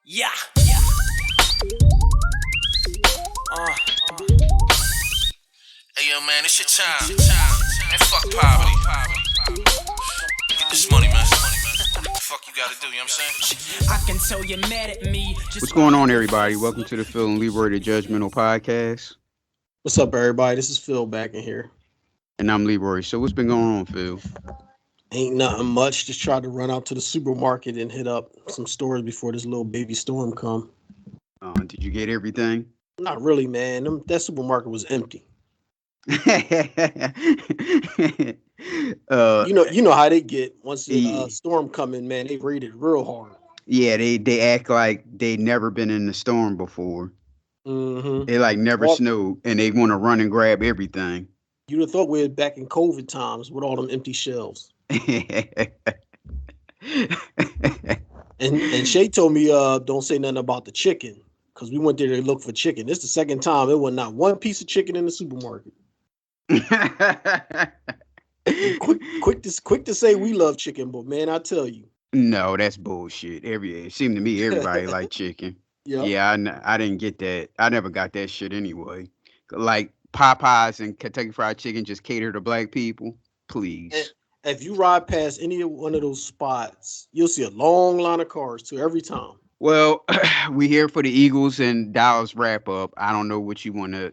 Yeah. Hey yo, man, it's your time. And fuck poverty. Get this money, man. The fuck you gotta do, you know what I'm saying? I can tell you're mad at me. What's going on, everybody? Welcome to the Phil and Leroy the Judgmental Podcast. What's up, everybody? This is Phil back in here. And I'm Leroy. So what's been going on, Phil? Ain't nothing much. Just tried to run out to the supermarket and hit up some stores before this little baby storm come. Did you get everything? Not really, man. That supermarket was empty. You know how they get once the storm come in, man. They raid it real hard. Yeah, they act like they never been in the storm before. Mm-hmm. They like never snowed, and they want to run and grab everything. You'd have thought we were back in COVID times with all them empty shelves. And Shay told me, don't say nothing about the chicken, because we went there to look for chicken. This is the second time it was not one piece of chicken in the supermarket. quick to say we love chicken, but man, I tell you. No, that's bullshit. It seemed to me everybody like chicken. Yep. Yeah, I didn't get that. I never got that shit anyway. Like Popeyes and Kentucky Fried Chicken just cater to black people. Please. And if you ride past any one of those spots, you'll see a long line of cars too every time. Well, we here for the Eagles and Dallas wrap up. I don't know what you want to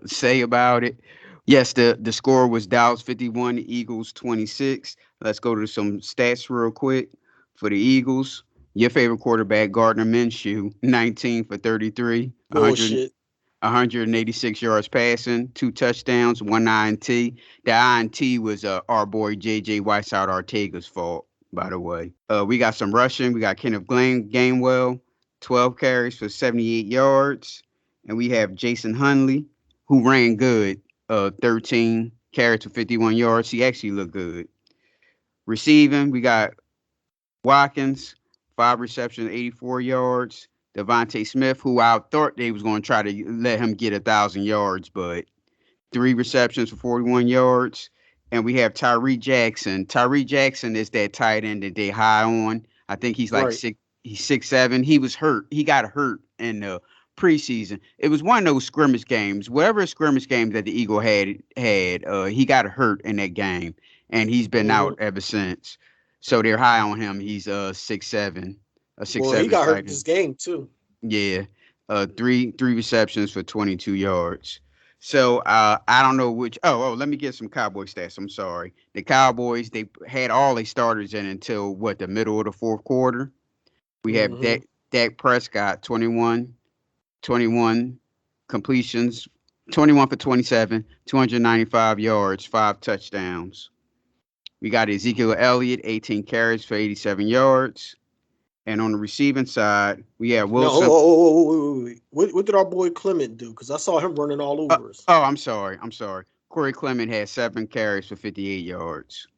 say about it. Yes, the score was Dallas 51, Eagles 26. Let's go to some stats real quick for the Eagles. Your favorite quarterback, Gardner Minshew, 19 for 33, 186 yards passing, 2 touchdowns, 1 INT. The INT was our boy J.J. Whiteside-Artega's fault, by the way. We got some rushing. We got Kenneth Gainwell, 12 carries for 78 yards. And we have Jason Hundley, who ran good, 13 carries for 51 yards. He actually looked good. Receiving, we got Watkins, 5 receptions, 84 yards. Devontae Smith, who I thought they was going to try to let him get 1,000 yards, but 3 receptions for 41 yards. And we have Tyree Jackson. Tyree Jackson is that tight end that they high on. I think he's like Right. He's 6'7". He was hurt. He got hurt in the preseason. It was one of those scrimmage games. Whatever scrimmage game that the Eagle had, he got hurt in that game, and he's been out ever since. So they're high on him. He's 6'7". Well, he got hurt this game too. Yeah, 3 receptions for 22 yards. So I don't know which. Oh, let me get some Cowboy stats. I'm sorry. The Cowboys, they had all their starters in until the middle of the fourth quarter. We have Dak Prescott, 21 completions, 21 for 27, 295 yards, 5 touchdowns. We got Ezekiel Elliott, 18 carries for 87 yards. And on the receiving side, we have Wilson. No, what did our boy Clement do? Because I saw him running all over us. I'm sorry. Corey Clement had 7 carries for 58 yards.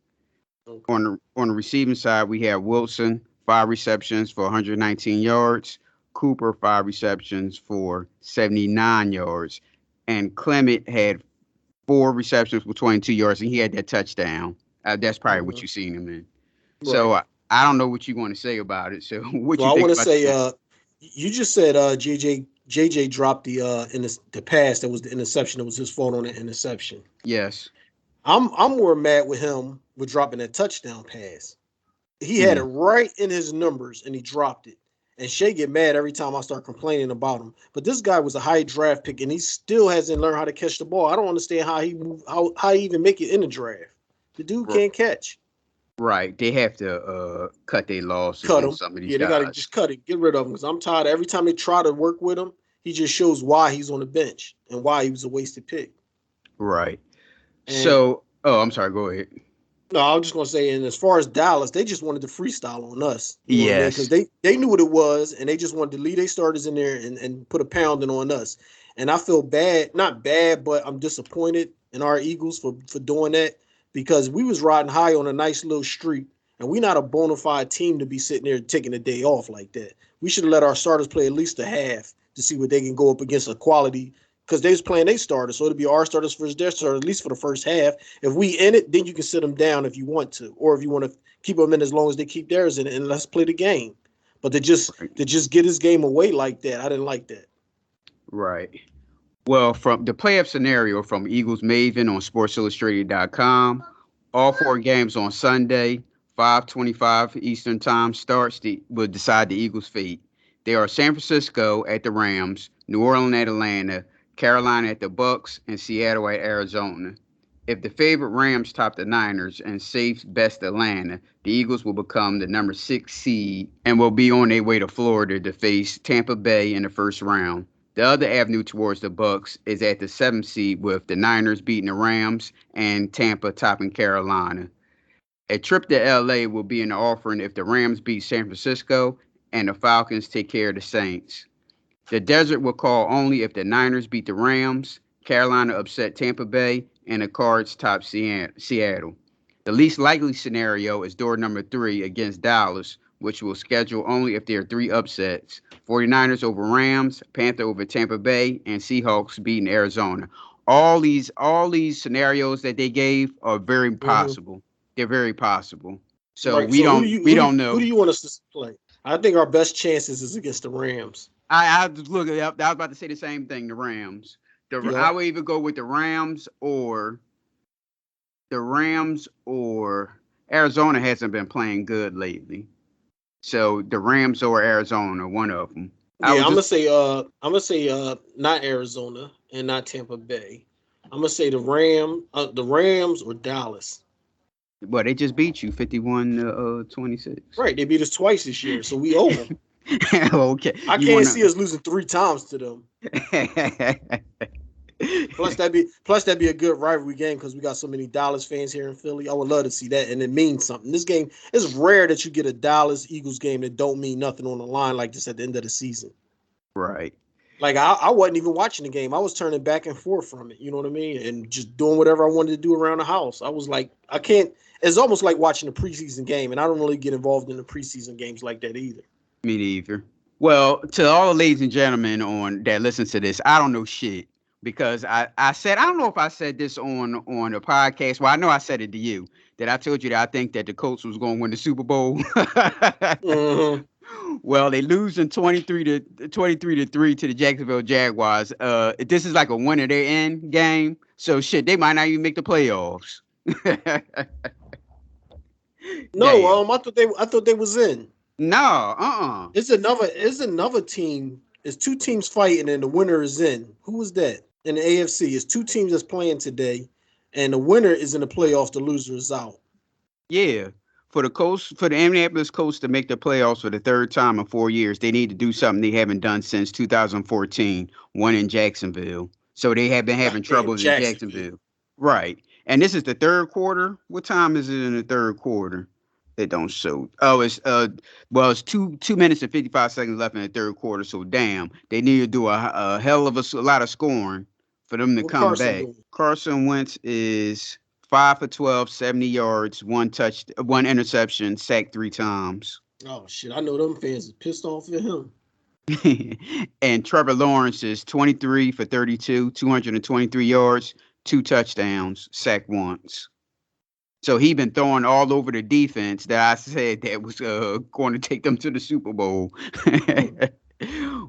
Okay. On the receiving side, we have Wilson, 5 receptions for 119 yards. Cooper, 5 receptions for 79 yards. And Clement had 4 receptions for 22 yards, and he had that touchdown. That's probably what you've seen him in. Right. So I don't know what you want to say about it. So what you think? I want to say, you just said JJ dropped the pass that was the interception. That was his fault on the interception. Yes. I'm more mad with him with dropping that touchdown pass. He had it right in his numbers and he dropped it. And Shay get mad every time I start complaining about him. But this guy was a high draft pick and he still hasn't learned how to catch the ball. I don't understand how he even make it in the draft. The dude can't catch. Right. They have to cut their losses. Cut him. Some of these they got to just cut it. Get rid of him because I'm tired. Every time they try to work with him, he just shows why he's on the bench and why he was a wasted pick. Right. And I'm sorry. Go ahead. No, I was just going to say, and as far as Dallas, they just wanted to freestyle on us. Yes. Because they knew what it was, and they just wanted to lead their starters in there and put a pounding on us. And I feel bad. Not bad, but I'm disappointed in our Eagles for doing that. Because we was riding high on a nice little streak, and we're not a bona fide team to be sitting there taking a day off like that. We should have let our starters play at least a half to see what they can go up against a quality, because they was playing their starters, so it'll be our starters versus their starters, at least for the first half. If we in it, then you can sit them down if you want to, or if you want to keep them in as long as they keep theirs in it, and let's play the game. But to just get his game away like that, I didn't like that. Right. Well, from the playoff scenario from Eagles Maven on SportsIllustrated.com, all 4 games on Sunday, 5:25 Eastern Time starts will decide the Eagles' fate. They are San Francisco at the Rams, New Orleans at Atlanta, Carolina at the Bucks, and Seattle at Arizona. If the favorite Rams top the Niners and safe best Atlanta, the Eagles will become the number 6 seed and will be on their way to Florida to face Tampa Bay in the first round. The other avenue towards the Bucks is at the 7th seed with the Niners beating the Rams and Tampa topping Carolina. A trip to LA will be an offering if the Rams beat San Francisco and the Falcons take care of the Saints. The desert will call only if the Niners beat the Rams, Carolina upset Tampa Bay, and the Cards top Seattle. The least likely scenario is door number 3 against Dallas, which will schedule only if there are 3 upsets. 49ers over Rams, Panther over Tampa Bay, and Seahawks beating Arizona. All these scenarios that they gave are very possible. They're very possible. So right. we don't know. Who do you want us to play? I think our best chances is against the Rams. I look. I was about to say the same thing. The Rams. I would even go with the Rams or Arizona hasn't been playing good lately. So the Rams or Arizona, one of them. I'm gonna say not Arizona and not Tampa Bay. I'm gonna say the Rams or Dallas. Well, they just beat you 51-26. Right, they beat us twice this year, so we owe them. Okay. I can't see us losing 3 times to them. Plus that'd be a good rivalry game because we got so many Dallas fans here in Philly. I would love to see that, and it means something. This game, it's rare that you get a Dallas Eagles game that don't mean nothing on the line like this at the end of the season. Right. Like I wasn't even watching the game. I was turning back and forth from it. You know what I mean? And just doing whatever I wanted to do around the house. I was like, I can't. It's almost like watching a preseason game, and I don't really get involved in the preseason games like that either. Me neither. Well, to all the ladies and gentlemen that listen to this, I don't know shit because I don't know if I said this on a podcast. Well, I know I said it to you that I told you that I think that the Colts was going to win the Super Bowl. Mm-hmm. Well, they losing 23-3 to the Jacksonville Jaguars. This is like a win or their end game. So shit, they might not even make the playoffs. No, I thought they was in. No, It's another team. It's 2 teams fighting, and the winner is in. Who was that in the AFC? It's 2 teams that's playing today, and the winner is in the playoffs. The loser is out. Yeah. For the Indianapolis Colts to make the playoffs for the 3rd time in 4 years, they need to do something they haven't done since 2014, one in Jacksonville. So they have been having troubles in Jacksonville. Right. And this is the 3rd quarter. What time is it in the 3rd quarter? They don't show. Oh, it's 2 minutes and 55 seconds left in the 3rd quarter. So damn, they need to do a hell of a lot of scoring for them to come back. Carson Wentz is 5 for 12, 70 yards, 1 interception, sacked 3 times. Oh shit! I know them fans is pissed off at him. And Trevor Lawrence is 23 for 32, 223 yards, 2 touchdowns, sacked once. So he been throwing all over the defense that I said that was going to take them to the Super Bowl.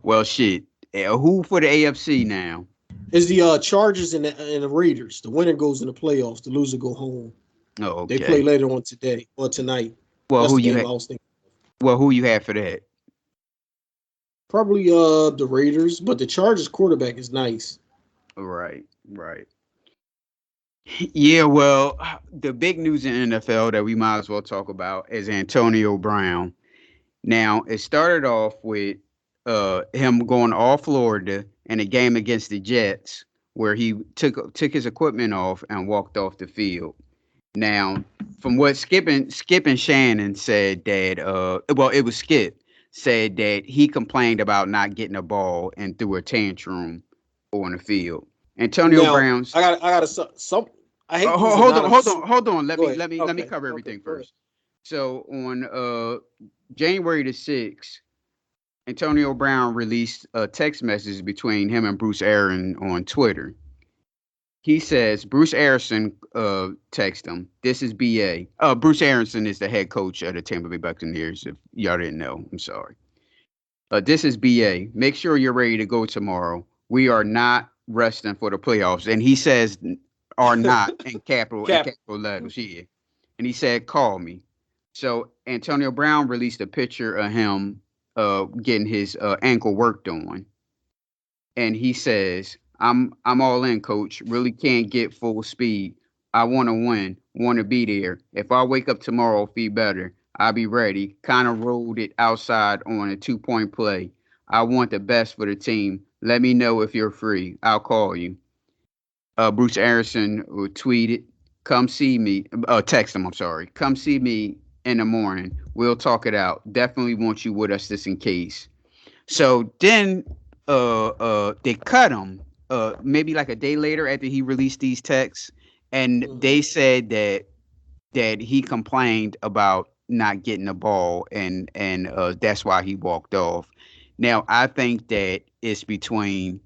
Well, shit. Who for the AFC now? It's the Chargers and the Raiders. The winner goes in the playoffs. The loser go home. Oh, okay. They play later on today or tonight. Well, who you have for that? Probably the Raiders, but the Chargers quarterback is nice. Right. Yeah, well, the big news in NFL that we might as well talk about is Antonio Brown. Now, it started off with him going all Florida in a game against the Jets where he took his equipment off and walked off the field. Now, from what Skip and Shannon said that it was Skip said that he complained about not getting a ball and threw a tantrum on the field. Antonio Brown's. I got some. I hate. Hold on. Let me cover everything first. So on January the 6th, Antonio Brown released a text message between him and Bruce Aaron on Twitter. He says Bruce Aronson texted him. This is BA. Bruce Aronson is the head coach of the Tampa Bay Buccaneers. If y'all didn't know, I'm sorry. This is BA. Make sure you're ready to go tomorrow. We are not resting for the playoffs. And he says are not in Cap. capital letters. Yeah. And he said, call me. So Antonio Brown released a picture of him getting his ankle worked on. And he says, I'm all in, coach. Really can't get full speed. I want to win, want to be there. If I wake up tomorrow, feel better, I'll be ready. Kind of rolled it outside on a 2-point play. I want the best for the team. Let me know if you're free. I'll call you. Bruce Arison tweeted, come see me. Text him, I'm sorry. Come see me in the morning. We'll talk it out. Definitely want you with us just in case. So then they cut him maybe like a day later after he released these texts, and they said that he complained about not getting the ball, and that's why he walked off. Now I think that it's the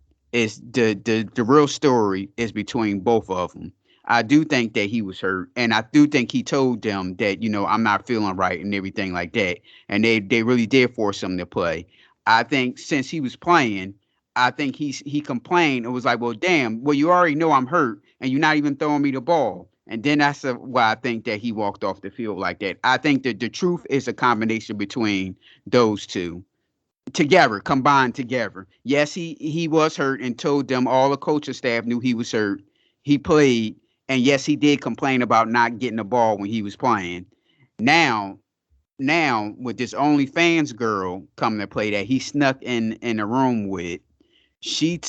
real story is between both of them. I do think that he was hurt, and I do think he told them that I'm not feeling right and everything like that, and they really did force him to play. I think since he was playing, I think he complained and was like, well, damn, well, you already know I'm hurt and you're not even throwing me the ball. And then that's why I think that he walked off the field like that. I think that the truth is a combination between those two together, combined together. Yes, he was hurt and told them all the coaching staff knew he was hurt. He played, and yes, he did complain about not getting the ball when he was playing. Now with this OnlyFans girl coming to play that he snuck in a room with, she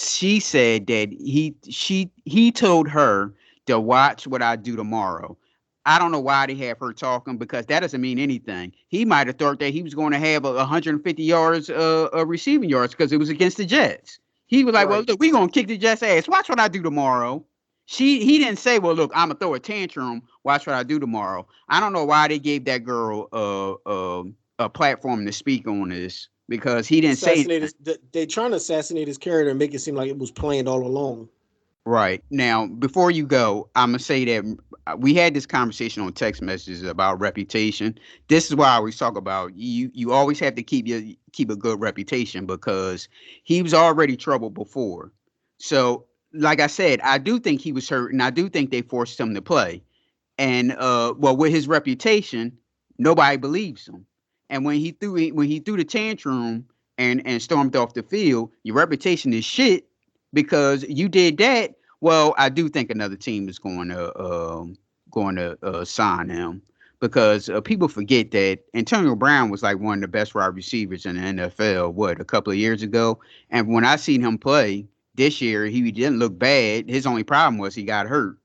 said that he told her to watch what I do tomorrow. I don't know why they have her talking because that doesn't mean anything. He might have thought that he was going to have 150 yards receiving yards because it was against the Jets. He was like, well, Right. look, we're going to kick the Jets' ass. Watch what I do tomorrow. He didn't say, well, look, I'm going to throw a tantrum. Watch what I do tomorrow. I don't know why they gave that girl a platform to speak on this because he didn't say anything. They trying to assassinate his character and make it seem like it was planned all along. Right. Now, before you go, I'm going to say that we had this conversation on text messages about reputation. This is why I always talk about you always have to keep a good reputation because he was already troubled before. So, like I said, I do think he was hurt and I do think they forced him to play. And well, with his reputation, nobody believes him. And when he threw the tantrum and stormed off the field, your reputation is shit because you did that. Well, I do think another team is going to sign him because people forget that Antonio Brown was like one of the best wide receivers in the NFL. A couple of years ago, and when I seen him play this year, he didn't look bad. His only problem was he got hurt.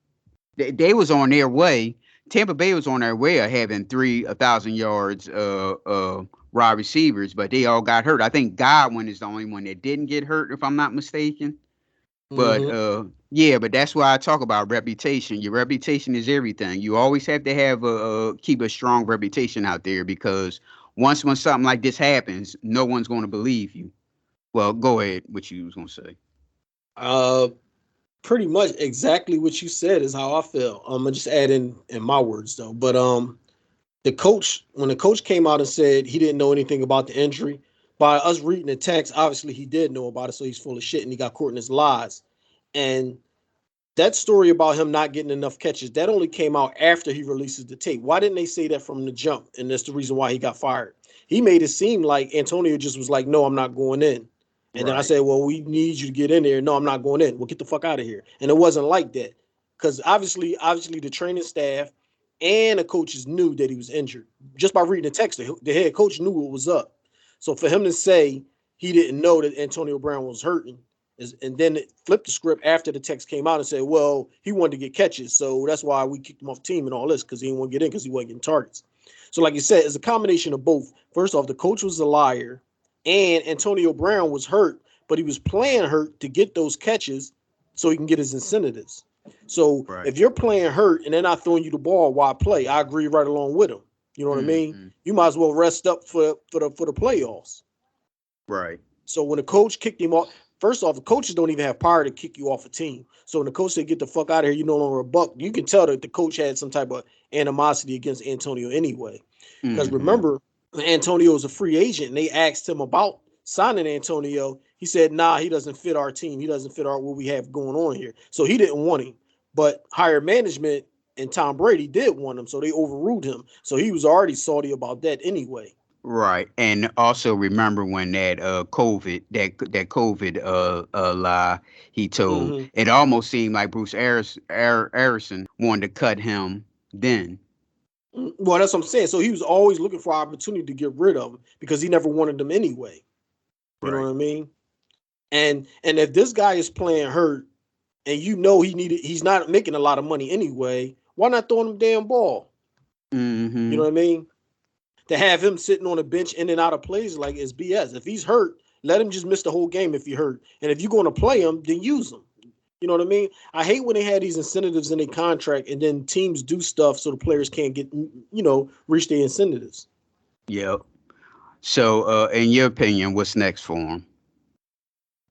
They was on their way. Tampa Bay was on their way of having 1,000 yards wide receivers, but they all got hurt. I think Godwin is the only one that didn't get hurt, if I'm not mistaken. But yeah, but that's why I talk about reputation. Your reputation is everything. You always have to have keep a strong reputation out there because when something like this happens, no one's going to believe you. Well, go ahead. What you was going to say? Pretty much exactly what you said is how I feel. I'm gonna just add in my words though. But when the coach came out and said he didn't know anything about the injury, by us reading the text, obviously he did know about it, so he's full of shit and he got caught in his lies. And that story about him not getting enough catches, that only came out after he releases the tape. Why didn't they say that from the jump? And that's the reason why he got fired. He made it seem like Antonio just was like, no, I'm not going in. And then I said, well, we need you to get in there. No, I'm not going in. Well, get the fuck out of here. And it wasn't like that. Because obviously the training staff and the coaches knew that he was injured. Just by reading the text, the head coach knew what was up. So for him to say he didn't know that Antonio Brown was hurting, and then it flipped the script after the text came out and said, well, he wanted to get catches. So that's why we kicked him off the team and all this, because he didn't want to get in because he wasn't getting targets. So like you said, it's a combination of both. First off, the coach was a liar. And Antonio Brown was hurt, but he was playing hurt to get those catches so he can get his incentives. So if you're playing hurt and they're not throwing you the ball while I play, I agree right along with him. You know what I mean? You might as well rest up for the playoffs. Right. So when the coach kicked him off, first off, the coaches don't even have power to kick you off a team. So when the coach said, get the fuck out of here, you're no longer a buck, you can tell that the coach had some type of animosity against Antonio anyway. Because remember, Antonio was a free agent and they asked him about signing Antonio, he said, nah, he doesn't fit our team. He doesn't fit what we have going on here. So he didn't want him. But higher management and Tom Brady did want him, so they overruled him. So he was already salty about that anyway. Right, and also remember when that COVID lie he told, Mm-hmm. it almost seemed like Bruce Harrison wanted to cut him then. Well, that's what I'm saying. So he was always looking for opportunity to get rid of him because he never wanted them anyway. You know Right. what I mean? And if this guy is playing hurt and he's not making a lot of money anyway, why not throw him the damn ball? Mm-hmm. You know what I mean? To have him sitting on a bench in and out of plays like it's BS. If he's hurt, let him just miss the whole game if he hurt. And if you're going to play him, then use him. You know what I mean? I hate when they had these incentives in their contract and then teams do stuff so the players can't get, reach their incentives. Yep. So, in your opinion, what's next for him?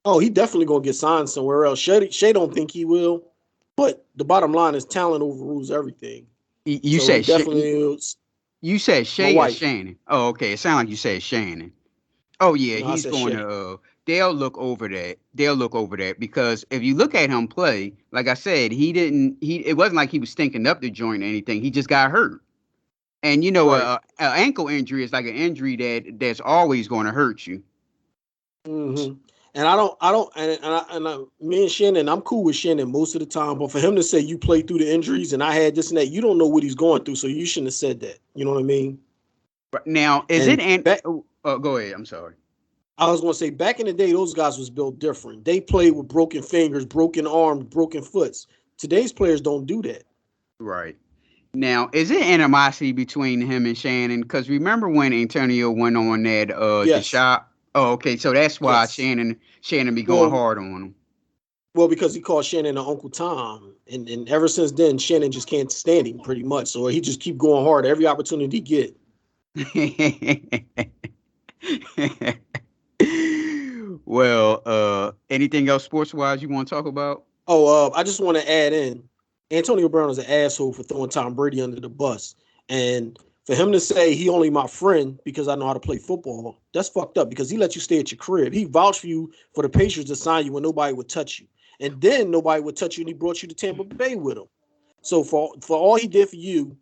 Oh, he definitely going to get signed somewhere else. Shay don't think he will, but the bottom line is talent overrules everything. You So said he definitely is. You said My Shay or wife. Shannon? Oh, okay. It sounded like you said Shannon. Oh yeah, No, I he's said going Shay. to. They'll look over that. They'll look over that because if you look at him play, like I said, he didn't. It wasn't like he was stinking up the joint or anything. He just got hurt. And Right. a ankle injury is like an injury that's always going to hurt you. Mm-hmm. Me and Shannon, I'm cool with Shannon most of the time. But for him to say you played through the injuries and I had this and that, you don't know what he's going through, so you shouldn't have said that. You know what I mean? But now, is And it? Go ahead. I'm sorry. I was going to say, back in the day, those guys was built different. They played with broken fingers, broken arms, broken foots. Today's players don't do that. Right. Now, is it animosity between him and Shannon? Because remember when Antonio went on that the Yes. shop? Oh, okay. So that's why Yes. Shannon be going Well, hard on him. well, because he called Shannon an Uncle Tom, and ever since then, Shannon just can't stand him pretty much. So he just keep going hard every opportunity he get. Well, anything else sports wise you want to talk about? Oh, I just want to add in, Antonio Brown is an asshole for throwing Tom Brady under the bus, and for him to say he only my friend because I know how to play football, that's fucked up. Because he let you stay at your crib. He vouched for you for the Patriots to sign you when nobody would touch you, and then nobody would touch you, and he brought you to Tampa Bay with him. So for all he did for you,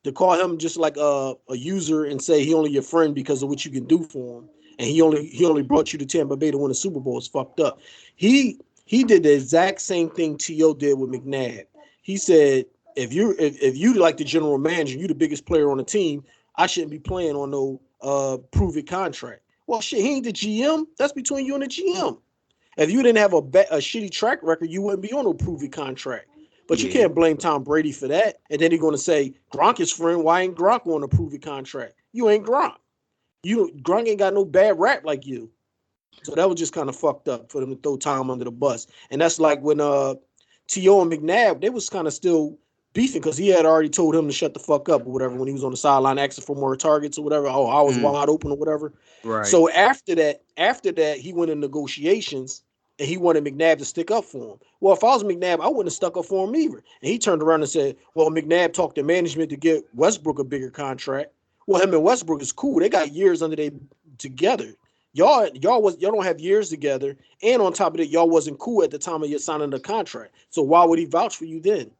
to call him just like a user and say he only your friend because of what you can do for him, and he only brought you to Tampa Bay to win a Super Bowl is fucked up. He did the exact same thing T.O. did with McNabb. He said if you like the general manager, you the biggest player on the team, I shouldn't be playing on no prove it contract. Well, shit, he ain't the GM. That's between you and the GM. If you didn't have a shitty track record, you wouldn't be on no prove it contract. But you Yeah. can't blame Tom Brady for that. And then he's going to say, Gronk is friend. Why ain't Gronk on a prove it contract? You ain't Gronk. Gronk ain't got no bad rap like you. So that was just kind of fucked up for them to throw Tom under the bus. And that's like when T.O. and McNabb, they was kind of still beefing because he had already told him to shut the fuck up or whatever when he was on the sideline asking for more targets or whatever. Oh, I was wide open or whatever. Right. So after that, he went in negotiations and he wanted McNabb to stick up for him. Well, if I was McNabb, I wouldn't have stuck up for him either. And he turned around and said, well, McNabb talked to management to get Westbrook a bigger contract. Well, him and Westbrook is cool. They got years under they together. Y'all don't have years together, and on top of it, y'all wasn't cool at the time of your signing the contract. So why would he vouch for you then? You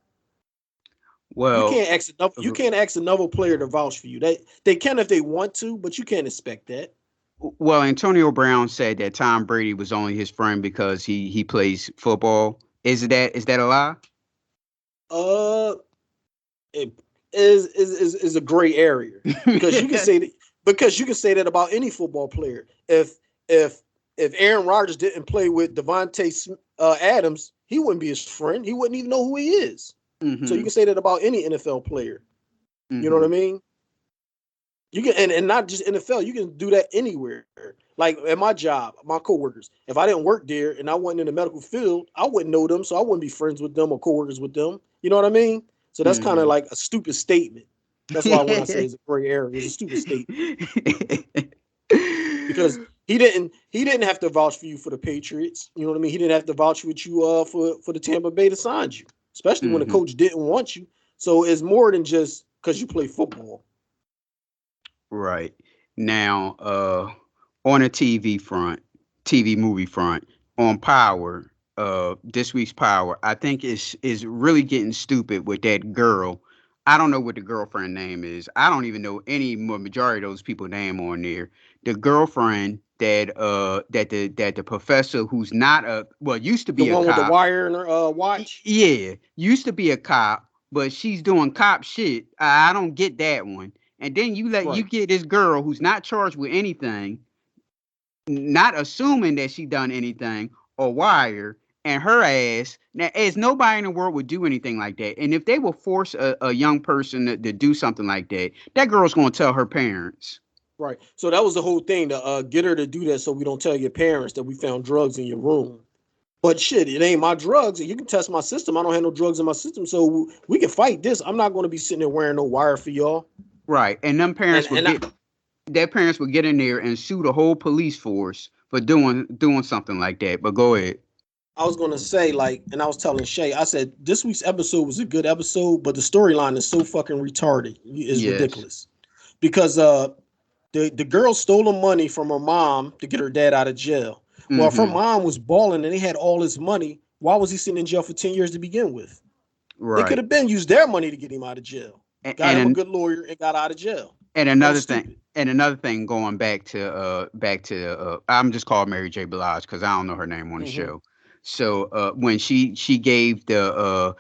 Well, can't ask another player to vouch for you. They can if they want to, but you can't expect that. well, Antonio Brown said that Tom Brady was only his friend because he plays football. Is that a lie? It is a gray area because you can say that about any football player. If Aaron Rodgers didn't play with Devontae Adams, he wouldn't be his friend. He wouldn't even know who he is. Mm-hmm. So you can say that about any NFL player. Mm-hmm. You know what I mean? You can, and not just NFL. You can do that anywhere. Like at my job, my coworkers. If I didn't work there and I wasn't in the medical field, I wouldn't know them, so I wouldn't be friends with them or coworkers with them. You know what I mean? So that's kind of like a stupid statement. That's why when I say it's a gray area, it's a stupid statement. Because he didn't have to vouch for you for the Patriots. You know what I mean? He didn't have to vouch with you for the Tampa Bay to sign you, especially when the coach didn't want you. So it's more than just because you play football. Right. Now, on a TV front, TV movie front on Power, this week's Power, I think is really getting stupid with that girl. I don't know what the girlfriend name is. I don't even know any more majority of those people name on there. The girlfriend that the professor who's not a well used to The be a one with the cop. wire in her watch. Yeah, used to be a cop, but she's doing cop shit. I don't get that one. And then you Right. get this girl who's not charged with anything, not assuming that she done anything or wire, and her ass. Now, as nobody in the world would do anything like that. And if they will force a young person to do something like that, that girl's gonna tell her parents. Right. So that was the whole thing to get her to do that so we don't tell your parents that we found drugs in your room. But shit, it ain't my drugs. You can test my system. I don't have no drugs in my system, so we can fight this. I'm not going to be sitting there wearing no wire for y'all. Right. And them parents And their parents would get in there and sue the whole police force for doing something like that. But go ahead. I was going to say, like, and I was telling Shay, I said, this week's episode was a good episode, but the storyline is so fucking retarded. It's ridiculous. Because the girl stole the money from her mom to get her dad out of jail. Well, if her mom was balling and they had all his money, why was he sitting in jail for 10 years to begin with? Right. They could have been used their money to get him out of jail. Got him a good lawyer and got out of jail. And another thing, going back to I'm just called Mary J. Blige because I don't know her name on the show. So when she gave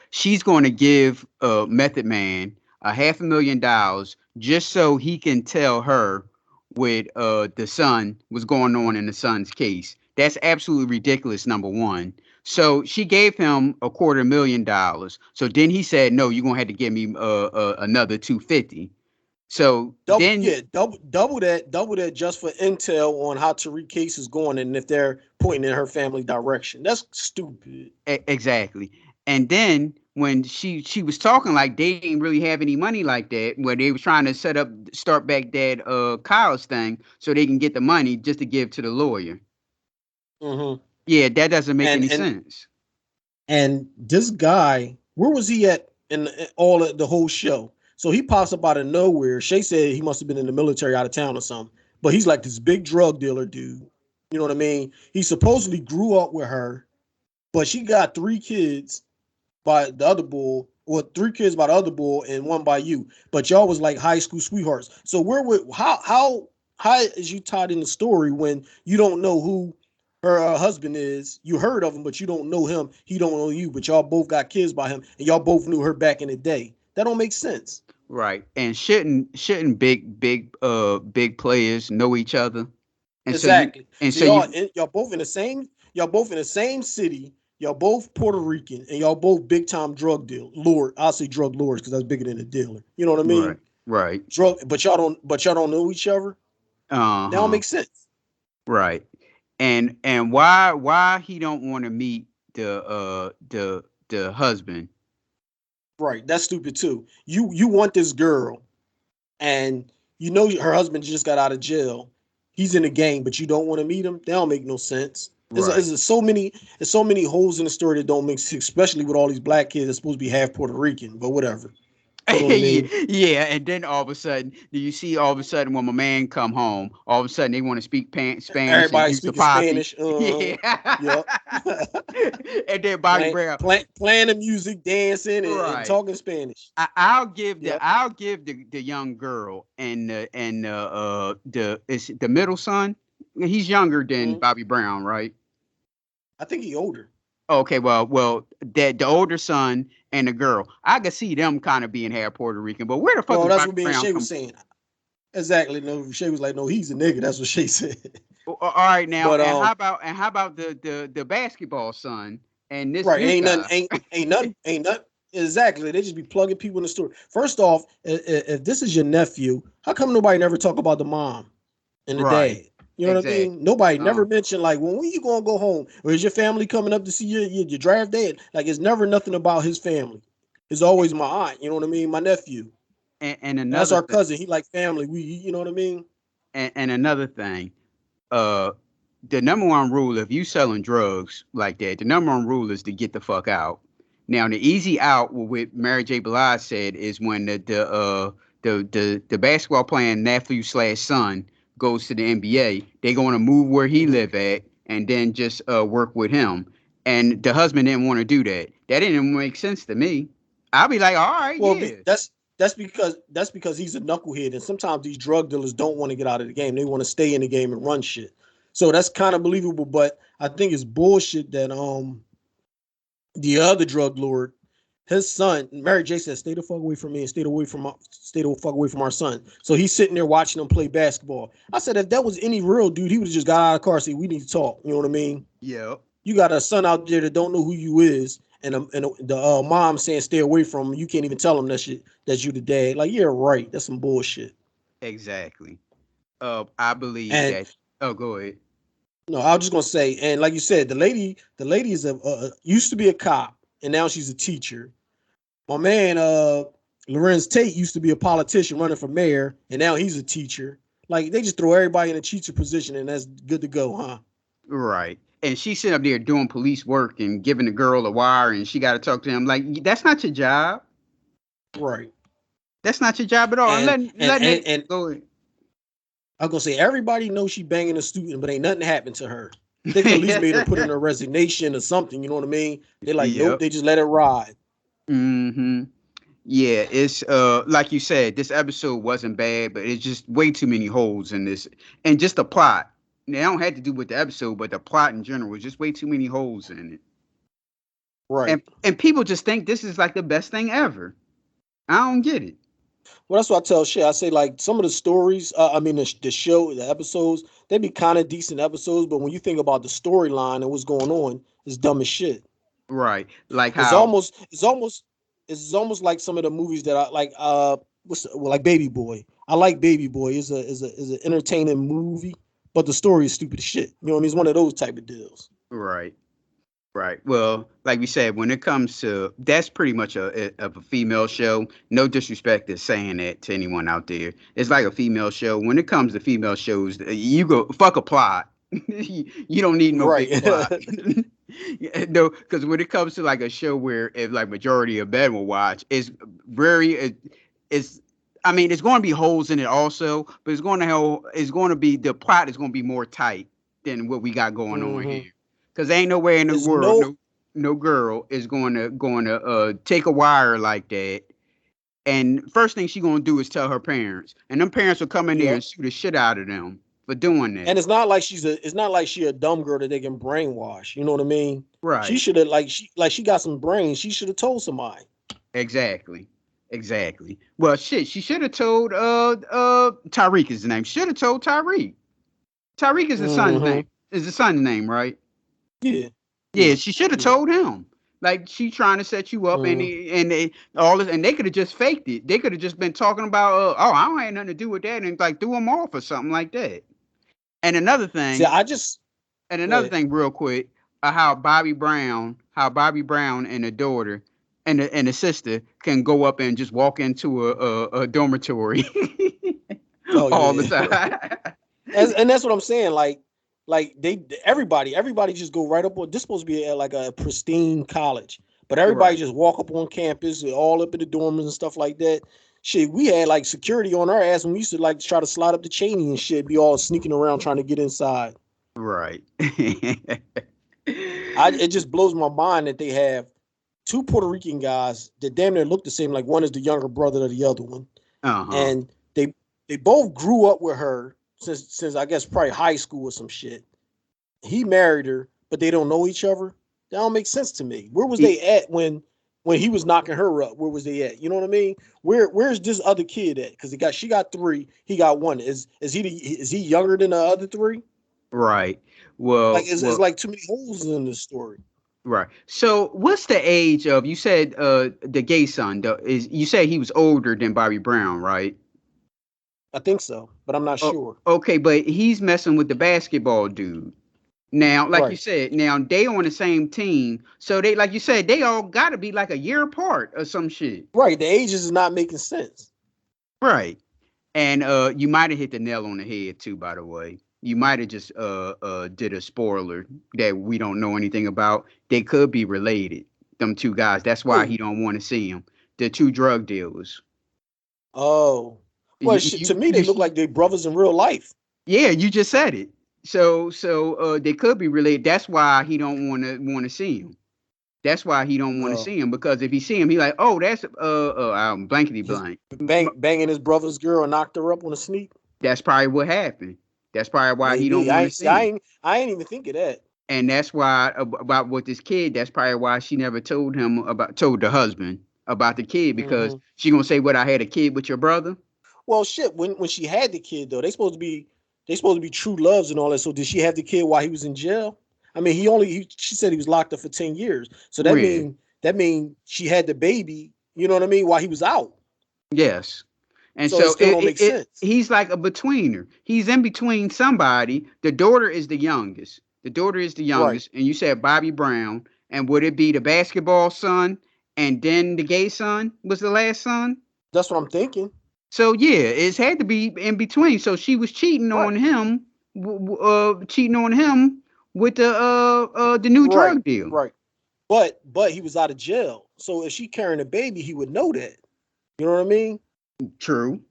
she's going to give Method Man $500,000 just so he can tell her what the son was going on in the son's case. That's absolutely ridiculous. Number one. So she gave him $250,000. So then he said, "No, you're gonna have to give me another $250,000." So double that just for intel on how Tariq case is going and if they're pointing in her family direction. That's stupid. Exactly. And then when she was talking like they didn't really have any money like that, where they was trying to start back that Kyle's thing so they can get the money just to give to the lawyer. Yeah, that doesn't make any sense. And this guy, where was he at in all of the whole show? So he pops up out of nowhere. Shay said he must have been in the military out of town or something. But he's like this big drug dealer dude. You know what I mean? He supposedly grew up with her, but she got 3 kids by the other bull, or 3 kids by the other bull and 1 by you. But y'all was like high school sweethearts. So how is you tied in the story when you don't know who her husband is? You heard of him, but you don't know him. He don't know you, but y'all both got kids by him, and y'all both knew her back in the day. That don't make sense. Right. And shouldn't big players know each other? And exactly. So y'all both in the same city. Y'all both Puerto Rican, and y'all both big time drug lord. I'll say drug lords because that's bigger than a dealer. You know what I mean? Right. But y'all don't know each other. That don't make sense. Right. And why he don't want to meet the husband? Right, that's stupid too. You want this girl, and you know her husband just got out of jail. He's in the game, but you don't want to meet him. That don't make no sense. There's so many holes in the story that don't make sense, especially with all these black kids that's supposed to be half Puerto Rican, but whatever. You know what I mean? Yeah, and then all of a sudden, when my man come home, all of a sudden they want to speak Spanish. Everybody speaking Spanish. Yeah. And then Bobby Brown playing the music, dancing, and talking Spanish. I'll give the young girl and the middle son. He's younger than Bobby Brown, right? I think he's older. Okay, well, the older son and the girl, I could see them kind of being half Puerto Rican, but where the fuck? Well, that's what Shay was saying. Exactly. No, Shay was like, no, he's a nigga. That's what Shay said. All right, now, but, how about the basketball son and this? Right, ain't nothing. Exactly. They just be plugging people in the story. First off, if this is your nephew, how come nobody never talk about the mom and the dad? You know what I mean? Nobody never mentioned like, well, when you gonna go home? Or is your family coming up to see your draft dad? Like, it's never nothing about his family. It's always my aunt. You know what I mean? My nephew. And that's our cousin. He like family. You know what I mean? And another thing, the number one rule, if you selling drugs like that, the number one rule is to get the fuck out. Now, the easy out, what Mary J. Blige said, is when the basketball playing nephew / son goes to the NBA, they're going to move where he live at and then just work with him. And the husband didn't want to do that. That didn't make sense to me. I'll be like, all right, Well, yeah. that's because he's a knucklehead, and sometimes these drug dealers don't want to get out of the game. They want to stay in the game and run shit. So that's kind of believable, but I think it's bullshit that the other drug lord, his son, Mary J said, "Stay the fuck away from me and stay the fuck away from our son." So he's sitting there watching them play basketball. I said, if that was any real dude, he would have just got out of the car and said, "We need to talk." You know what I mean? Yeah. You got a son out there that don't know who you is, and the mom saying stay away from him. You can't even tell him that shit, that you the dad. Like, yeah, right. That's some bullshit. Exactly. I believe And that. Oh, go ahead. no, I was just gonna say, and like you said, the lady is used to be a cop, and now she's a teacher. My man, Lorenz Tate used to be a politician running for mayor, and now he's a teacher. Like, they just throw everybody in a teacher position, and that's good to go, huh? Right. And she's sitting up there doing police work and giving the girl a wire, and she got to talk to him. Like, that's not your job. Right. That's not your job at all. And And letting it and go ahead. I'm gonna say everybody knows she banging a student, but ain't nothing happened to her. They could at least made her put in a resignation or something. You know what I mean? They're like, nope, Yep. they just let it ride. Mm-hmm. Yeah, it's like you said, this episode wasn't bad, but it's just way too many holes in this. And just the plot. Now, I don't have to do with the episode, but the plot in general was just way too many holes in it. Right. And people just think this is like the best thing ever. I don't get it. Well, that's what I tell shit. I say, like, some of the stories, the show, the episodes, they be kind of decent episodes, but when you think about the storyline and what's going on, it's dumb as shit. Right. Like It's how almost, it's almost, it's almost like some of the movies that I like. Like Baby Boy. I like Baby Boy. Is an entertaining movie, but the story is stupid as shit. You know what I mean? It's one of those type of deals. right. Right. Well, like we said, when it comes to that's pretty much a female show. No disrespect to saying that to anyone out there. It's like a female show. When it comes to female shows, you go fuck a plot. You don't need no Right. big plot. Yeah, no, because when it comes to like a show where if like majority of men will watch, it's I mean it's going to be holes in it also, but it's going to be the plot is going to be more tight than what we got going on hmm here. Because ain't nowhere in the There's world no no girl is going to take a wire like that. And first thing she gonna do is tell her parents, and them parents will come in there Yep. and sue the shit out of them for doing that. And it's not like she a dumb girl that they can brainwash. You know what I mean? She Right? should have she got some brains. She should have told somebody. Exactly. Exactly. Well, shit, she should have told Tyreek is the name. Should have told Tyreek. Tyreek is the son's hmm name. Is the son's name, right? Yeah. Yeah, Yeah. she should have Yeah. told him. Like she trying to set you up, and hmm all this, and they could have just faked it. They could have just been talking about, oh, I don't have nothing to do with that, and like threw him off or something like that. And another See, thing, I just go ahead. real quick, how Bobby Brown and the daughter and the sister can go up and just walk into a dormitory Oh all the yeah. time. And that's what I'm saying. Like everybody just go right up on. This supposed to be like a pristine college, but everybody Right, just walk up on campus, all up in the dorms and stuff like that. Shit, we had like security on our ass when we used to like try to slide up the Cheney and shit, be all sneaking around trying to get inside. right. It just blows my mind that they have two Puerto Rican guys that damn near look the same. Like, one is the younger brother of the other one, Uh-huh. and they both grew up with her since I guess probably high school or some shit. He married her, but they don't know each other. That don't make sense to me. Where was they at when he was knocking her up? Where was they at? You know what I mean? Where's this other kid at? Because she got three, he got one. Is he younger than the other three? Right. Well, Like, it's like too many holes in this story. right. So, what's the age of? You said the gay son. You said he was older than Bobby Brown, right? I think so, but I'm not Oh, sure. okay, but he's messing with the basketball dude. Now, like you Right. said, now they on the same team, so they, like you said, they all got to be like a year apart or some shit, Right. The ages is not making sense. right? And you might have hit the nail on the head too. By the way, you might have just did a spoiler that we don't know anything about. They could be related. Them two guys. That's why he Who? don't want to see them. The two drug dealers. Oh. Well, shit, to me, they look like they brothers in real life. Yeah, you just said it. So they could be related. That's why he don't want to see him. That's why he don't want to No, see him, because if he see him, he like, oh, that's blankety he's blank. banging his brother's girl and knocked her up on a sneak. That's probably what happened. That's probably why he don't Maybe want I to ain't see. see him. I ain't even think of that. And that's why about with this kid, that's probably why she never told the husband about the kid, because Hmm. she gonna say, what, I had a kid with your brother? Well, shit. When she had the kid though, they supposed to be true loves and all that. So did she have the kid while he was in jail? I mean, she said he was locked up for 10 years. So Yeah. that mean she had the baby. You know what I mean? While he was out. Yes. And So it so still don't make sense. he's like a betweener. He's in between somebody. The daughter is the youngest. The daughter is the Right. youngest. And you said Bobby Brown. And would it be the basketball son and then the gay son was the last son? That's what I'm thinking. So yeah, it's had to be in between. So she was Right. cheating on him with the new Right. drug deal. Right. But he was out of jail. So if she carrying a baby, he would know that. You know what I mean? True.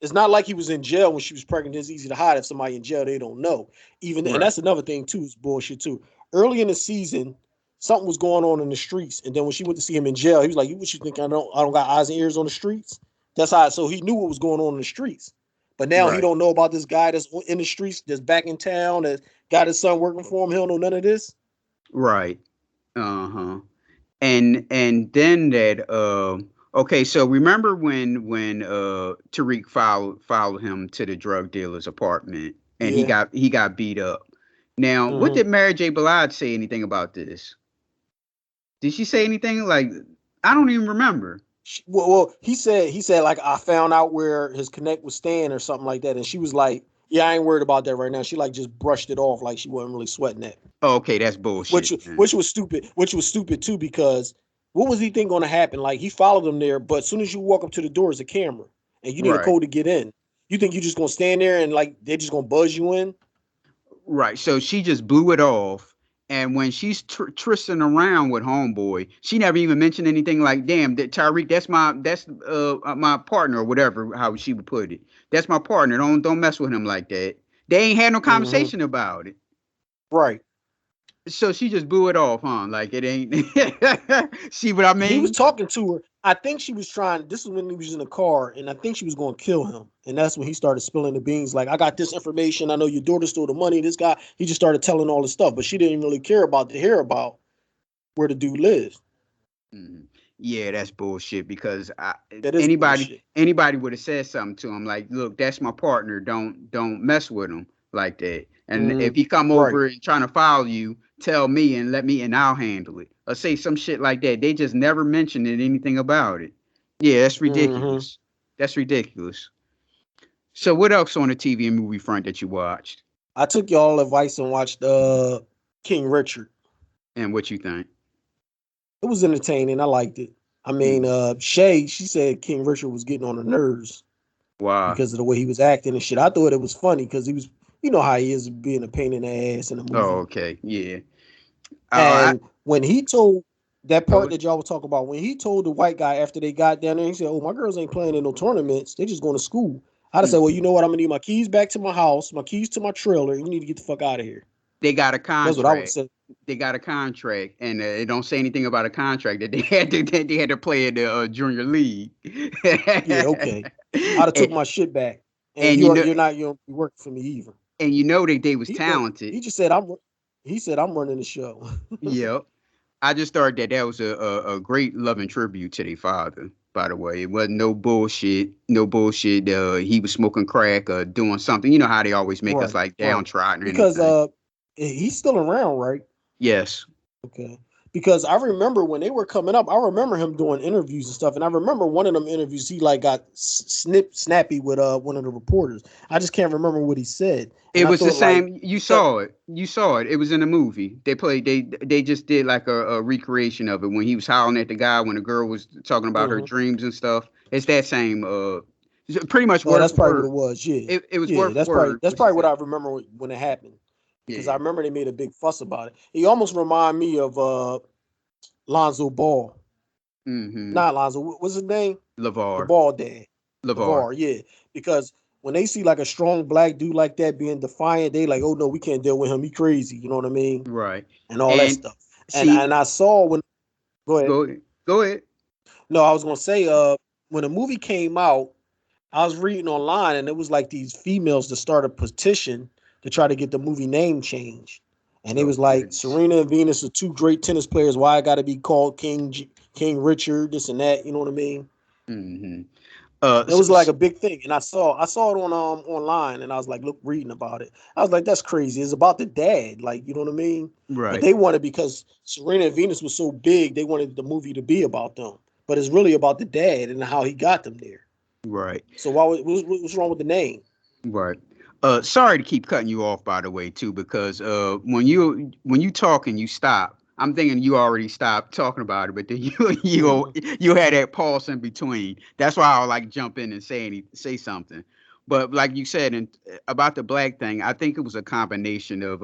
It's not like he was in jail when she was pregnant. It's easy to hide if somebody in jail they don't know. Even and Right. that's another thing too, is bullshit too. Early in the season, something was going on in the streets, and then when she went to see him in jail, he was like, "You what you think I don't got eyes and ears on the streets?" That's how. So he knew what was going on in the streets, but now he Right. don't know about this guy that's in the streets, that's back in town, that got his son working for him. He don't know none of this. Right. Uh-huh. And then that okay, so remember when Tariq followed him to the drug dealer's apartment, and he Yeah. got beat up. Now, what Hmm. did Mary J. Blige say anything about this? Did she say anything? Like, I don't even remember. Well, he said like I found out where his connect was staying or something like that, and she was like, "Yeah, I ain't worried about that right now." She like just brushed it off like she wasn't really sweating that, Oh, okay, that's which bullshit, man. which was stupid. Which was stupid too because what was he think going to happen? Like he followed them there, but as soon as you walk up to the door, is a camera, and you need a Right. code to get in. You think you're just gonna stand there and like they're just gonna buzz you in? Right. So she just blew it off. And when she's trissing around with homeboy, she never even mentioned anything like, "Damn, that Tyreek, that's my partner," or whatever, how she would put it. That's my partner. Don't mess with him like that. They ain't had no Hmm. conversation about it. Right. So she just blew it off, huh? Like it ain't. See what I He was mean? talking to her. I think she was trying. This is when he was in the car, and I think she was going to kill him. And that's when he started spilling the beans. Like, I got this information. I know your daughter stole the money. This guy. He just started telling all this stuff, but she didn't really care about to hear about where the dude lives. Mhm. Yeah, that's bullshit, because That is anybody bullshit. anybody would have said something to him like, "Look, that's my partner. Don't mess with him like that. And if Mm, he come right. over and trying to follow you, tell me and let me and I'll handle it." Or say some shit like that. They just never mentioned anything about it. Yeah, that's Hmm. ridiculous. That's ridiculous. So what else on the TV and movie front that you watched, I took y'all advice and watched King Richard. and what you think? It was entertaining. I liked it. I mean, Mm. Shay, she said King Richard was getting on her nerves Why? because of the way he was acting and shit. I thought it was funny because he was, you know how he is being a pain in the ass in a Oh, movie. okay. Yeah. I And when he told that go part that y'all were talking about, when he told the white guy after they got down there, he said, "Oh, my girls ain't playing in no tournaments. They just going to school." I'd have said, "Well, you Mhm. know what? I'm gonna need my keys back to my house, my keys to my trailer. You need to get the fuck out of here." They got a That's what I would contract. say. They got a contract, and it don't say anything about a contract that they had to play in the junior league. Yeah, okay. I'd have and, took my shit back, and and you know, you don't be working for me either. that they was He said talented. he just said I'm running the show. Yep. I just thought that was a great loving tribute to their father. By the way, it wasn't no bullshit. No bullshit. He was smoking crack or doing something. You know how they always make us Right, like right. downtrodden or Because anything. he's still around, right? Yes. Okay. Because I remember when they were coming up, I remember him doing interviews and stuff. And I remember one of them interviews, he like got snappy with one of the reporters. I just can't remember what he said. And It I was the thought like same. You that, saw it. You saw it. It was in the movie. They played. They just did like a recreation of it when he was howling at the guy when the girl was talking about her mhm. dreams and stuff. It's that same. It's pretty much Oh, word that's for probably what word. it was. Yeah. It was Yeah, word for word that's what she probably what said. I remember when it happened. Because I Yeah. remember they made a big fuss about it. He almost reminded me of Lonzo Ball. Mm-hmm. Not Lonzo, what's his name? The Lavar. ball dad. Lavar. LeVar, yeah. Because when they see like a strong black dude like that being defiant, they like, oh no, we can't deal with him. He crazy. You know what I mean? Right. And all that And stuff. And see, I saw when go ahead. go ahead. No, I was gonna say when the movie came out, I was reading online and it was like these females to start a petition to try to get the movie name changed. And it Oh was like goodness. Serena and Venus are two great tennis players. Why I got to be called King Richard, this and that. You know what I mean? Mm-hmm. It was like a big thing, and I saw it on online, and I was like, look, reading about it. I was like, that's crazy. It's about the dad, like you know what I mean. But right. they wanted because Serena and Venus was so big, they wanted the movie to be about them. But it's really about the dad and how he got them there. Right. So what's wrong with the name? Right. Sorry to keep cutting you off, by the way, too, because when you talk and you stop, I'm thinking you already stopped talking about it, but then you had that pause in between. That's why I like jump in and say something. But like you said, and about the black thing, I think it was a combination of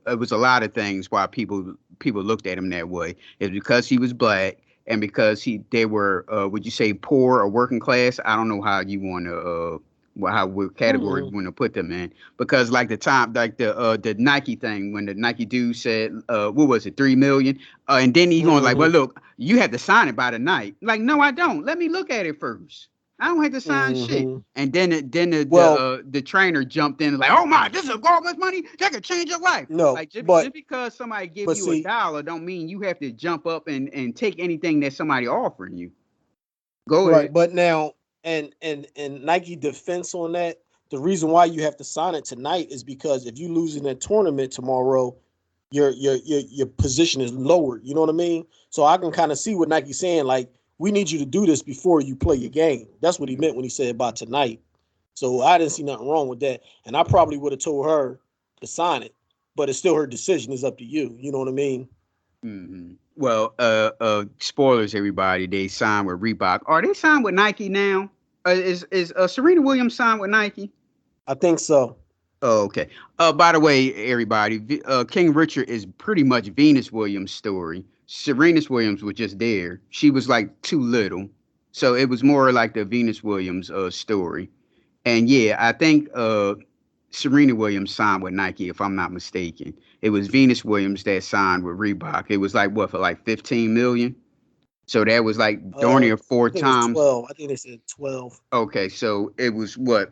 it was a lot of things why people looked at him that way. It's because he was black and because they were would you say poor or working class? I don't know how you want to what category you want to put them in, because like the Nike thing, when the Nike dude said what was it, 3 million, and then he going like, well, look, you have to sign it by the night. Like, no, I don't. Let me look at it first. I don't have to sign shit. And then Well, the trainer jumped in and like, oh my, this is all this money that could change your life. no, Like just but because somebody give but you a see, dollar don't mean you have to jump up and take anything that somebody offering you. Go right, ahead. but now and Nike defense on that, the reason why you have to sign it tonight is because if you lose in that tournament tomorrow, your position is lowered. You know what I mean? So I can kind of see what Nike's saying. Like, we need you to do this before you play your game. That's what he meant when he said about tonight. So I didn't see nothing wrong with that, and I probably would have told her to sign it, but it's still her decision. It's up to you. You know what I mean? Well, spoilers, everybody. They signed with Reebok. Are they signed with Nike now? Is Serena Williams signed with Nike? I think so. Oh, okay. By the way, everybody, King Richard is pretty much Venus Williams' story. Serena Williams was just there. She was like too little, so it was more like the Venus Williams story. And yeah, I think Serena Williams signed with Nike, if I'm not mistaken. It was Venus Williams that signed with Reebok. It was like what, for like 15 million. So that was like darn near four I think it was times. 12. I think they said 12. Okay, so it was what,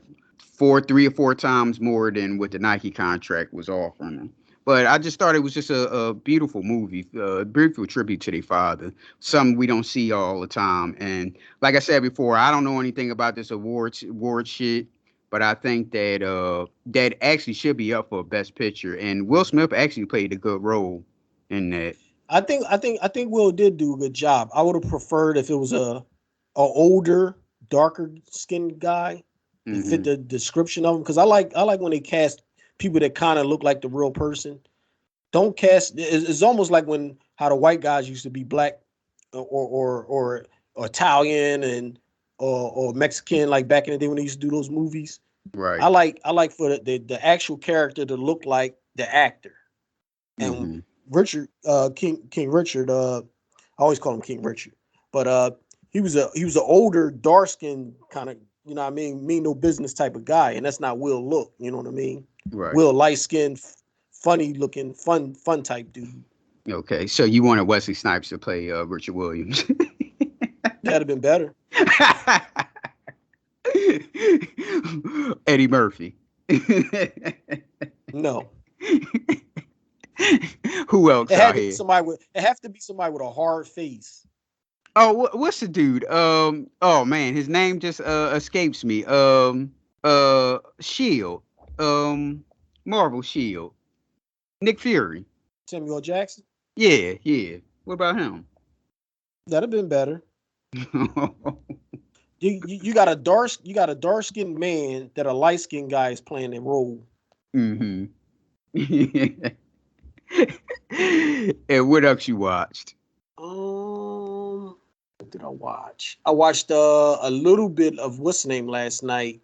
3 or 4 times more than what the Nike contract was offering them. But I just thought it was just a beautiful movie, a beautiful tribute to their father, something we don't see all the time. And like I said before, I don't know anything about this award shit, but I think that that actually should be up for Best Picture. And Will Smith actually played a good role in that. I think Will did do a good job. I would have preferred if it was a older, darker skinned guy and fit Hmm. the description of him. Because I like when they cast people that kind of look like the real person. Don't cast. It's almost like when how the white guys used to be black or Italian and or Mexican, like back in the day when they used to do those movies. Right. I like for the actual character to look like the actor. And Hmm. Richard King Richard, I always call him King Richard, but he was an older, dark skinned kind of, you know what I mean no business type of guy, and that's not Will look, you know what I mean? Right. Will light skinned, funny looking, fun type dude. Okay. So you wanted Wesley Snipes to play Richard Williams. That'd have been better. Eddie Murphy. No, Who else it had out to be here? somebody with it have to be somebody with a hard face. Oh, what's the dude? Oh man, his name just escapes me. Shield. Marvel Shield. Nick Fury. Samuel Jackson. Yeah, yeah. What about him? That'd have been better. You got a dark skinned man that a light skinned guy is playing a role. Hmm. And what else you watched? What did I watch? I watched a little bit of what's the name last night,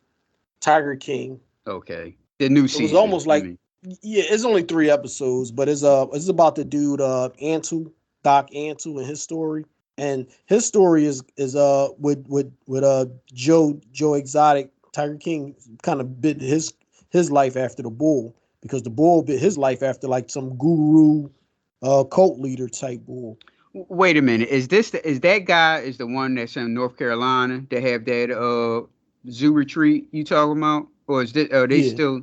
Tiger King. Okay, the new It was season. almost You like, mean? yeah, it's only 3 episodes, but it's about the dude Doc Antle and his story. And his story is with Joe Exotic Tiger King kind of bit his life after the bull, because the bull bit his life after like some guru, cult leader type bull. Wait a minute. Is that guy is the one that's in North Carolina that have that zoo retreat you talking about? Or is this are they Yeah. still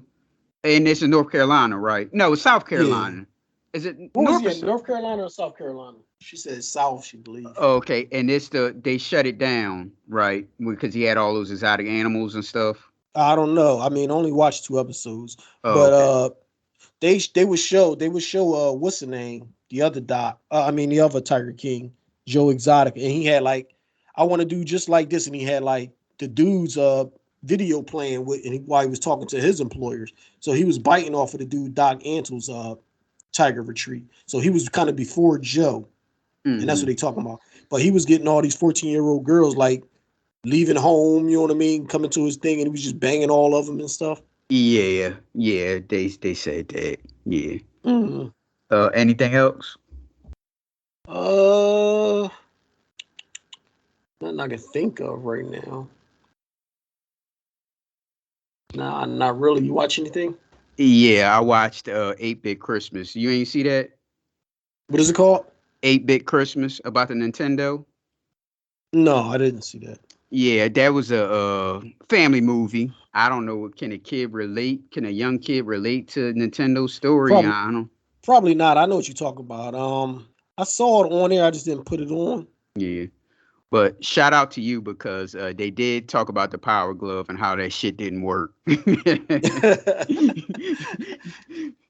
and this is North Carolina, right? No, it's South Carolina. Is it What was North? he, North Carolina or South Carolina? She said South, she believes. Okay, and they shut it down, right? Because he had all those exotic animals and stuff. I don't know. I mean, I only watched 2 episodes, Oh, but okay. they would show what's the name? The other the other Tiger King, Joe Exotic, and he had like, I want to do just like this, and he had like the dude's video playing with, and while he was talking to his employers, so he was biting off of the dude Doc Antle's Tiger Retreat. So he was kind of before Joe, and that's what they talking about. But he was getting all these 14-year-old girls like leaving home, you know what I mean, coming to his thing, and he was just banging all of them and stuff. Yeah, they said that. Yeah. Mm-hmm. Anything else? Nothing I can think of right now. Nah, not really. You watch anything? Yeah, I watched 8-Bit Christmas. You ain't see that? What is it called? 8-Bit Christmas about the Nintendo? No, I didn't see that. Yeah, that was a family movie. I don't know. Can a kid relate? Can a young kid relate to Nintendo's story? Probably, I don't know. probably not. I know what you're talking about. I saw it on there. I just didn't put it on. Yeah. But shout out to you because they did talk about the Power Glove and how that shit didn't work.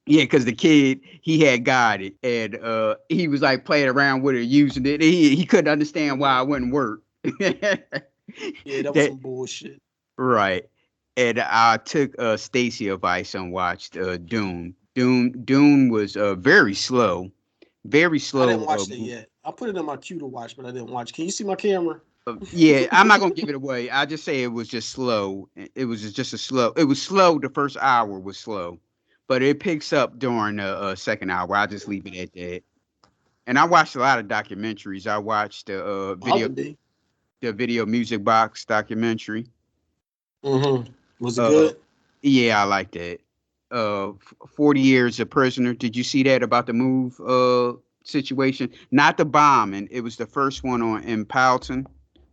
Yeah, because the kid, he had got it. And he was like playing around with it, using it. He couldn't understand why it wouldn't work. Yeah, that was some bullshit. Right. And I took Stacy advice and watched Dune. Dune was very slow. Very slow. I didn't watch it yet. I put it in my queue to watch, but I didn't watch. Can you see my camera? Yeah, I'm not gonna give it away. I just say it was just slow. It was just a slow. It was slow. The first hour was slow, but it picks up during the second hour. I just leave it at that. And I watched a lot of documentaries. I watched the video music box documentary. Mm-hmm. Was it good? Yeah, I like that. 40 Years a Prisoner. Did you see that about the move situation? Not the bombing. It was the first one in Powelton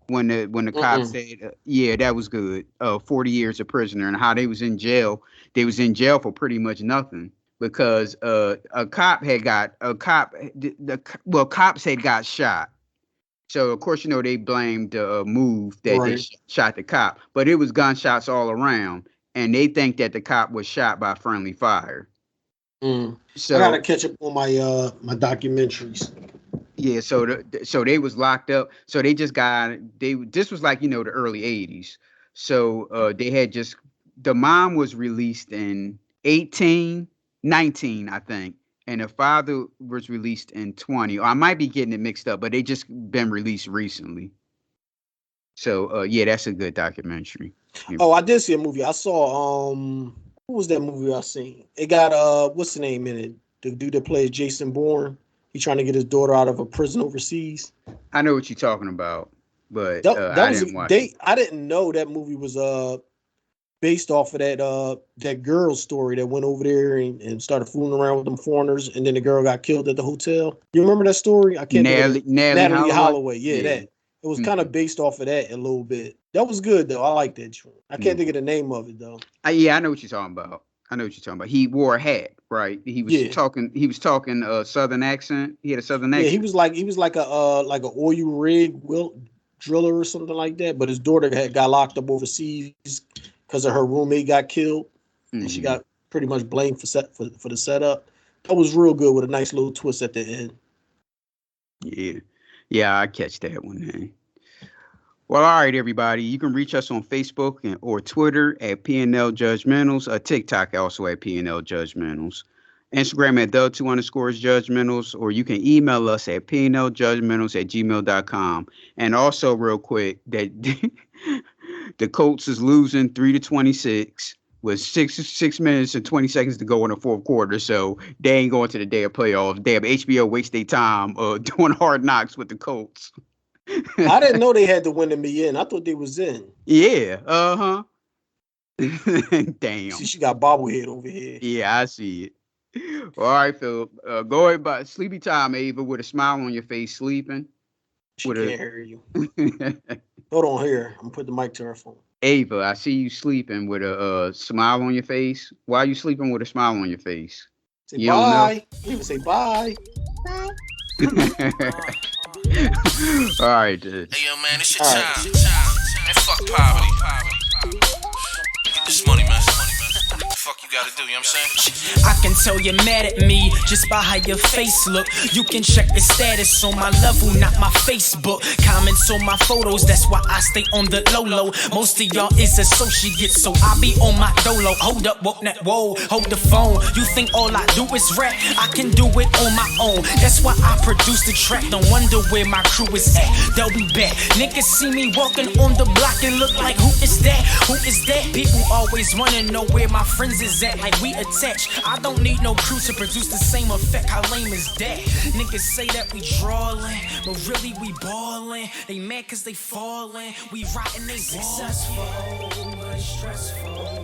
when the cops said, yeah, that was good. 40 Years a Prisoner, and how they was in jail. They was in jail for pretty much nothing because cops had got shot. So of course, they blamed the move that they shot the cop, but it was gunshots all around. And they think that the cop was shot by friendly fire. So I gotta catch up on my my documentaries. Yeah, so they was locked up. So they just this was like the early 80s. So they had just the mom was released in 19, I think, and the father was released in 20. Or I might be getting it mixed up, but they just been released recently. So yeah, that's a good documentary. Oh, I did see a movie. I saw what was that movie I seen? It got what's the name in it? The dude that plays Jason Bourne. He's trying to get his daughter out of a prison overseas. I know what you're talking about, but I didn't watch it. I didn't know that movie was based off of that girl story that went over there and started fooling around with them foreigners, and then the girl got killed at the hotel. You remember that story? I can't. Natalie Holloway. Yeah, that. It was kind of based off of that a little bit. That was good though. I like that. I can't think of the name of it though. Yeah, I know what you're talking about. He wore a hat, right? He was talking. He was talking a southern accent. He had a southern accent. Yeah, he was like a oil rig driller or something like that. But his daughter got locked up overseas because of her roommate got killed, and she got pretty much blamed for the setup. That was real good with a nice little twist at the end. Yeah, I catch that one. Man. Well, all right, everybody. You can reach us on Facebook or Twitter at PNL Judgmentals, TikTok also at PNL Judgmentals, Instagram at the2_judgmentals, or you can email us at pnljudgmentals@gmail.com. And also, real quick, that the Colts is losing 3-26 with 6 minutes and 20 seconds to go in the fourth quarter. So they ain't going to the day of playoffs. Damn, HBO waste their time doing Hard Knocks with the Colts. I didn't know they had to win to be in. I thought they was in. Yeah. Uh-huh. Damn. See, she got bobblehead over here. Yeah, I see it. All right, Philip. Go ahead, but sleepy time, Ava, with a smile on your face, sleeping. She With can't hear you. Hold on here. I'm gonna put the mic to her phone. Ava, I see you sleeping with a smile on your face. Why are you sleeping with a smile on your face? Say You don't know? bye. Ava, say bye. All right, dude. Hey yo, man, it's your All time. right. Man, fuck poverty. Get this money, man. What the fuck you gotta do, you know what I'm saying? I can tell you're mad at me just by how your face look. You can check the status on my level, not my Facebook. Comments on my photos, that's why I stay on the low. Most of y'all is associates, so I be on my dolo. Hold up, whoa, hold the phone. You think all I do is rap? I can do it on my own. That's why I produce the track. Don't wonder where my crew is at. They'll be back. Niggas see me walking on the block and look like, who is that? Who is that? People always wanna know where my friends is at, like we attached. I don't need no crew to produce the same effect. How lame is that? Niggas say that we drawlin', but really we ballin'. They mad cause they fallin'. We rotten, they successful, but it's stressful.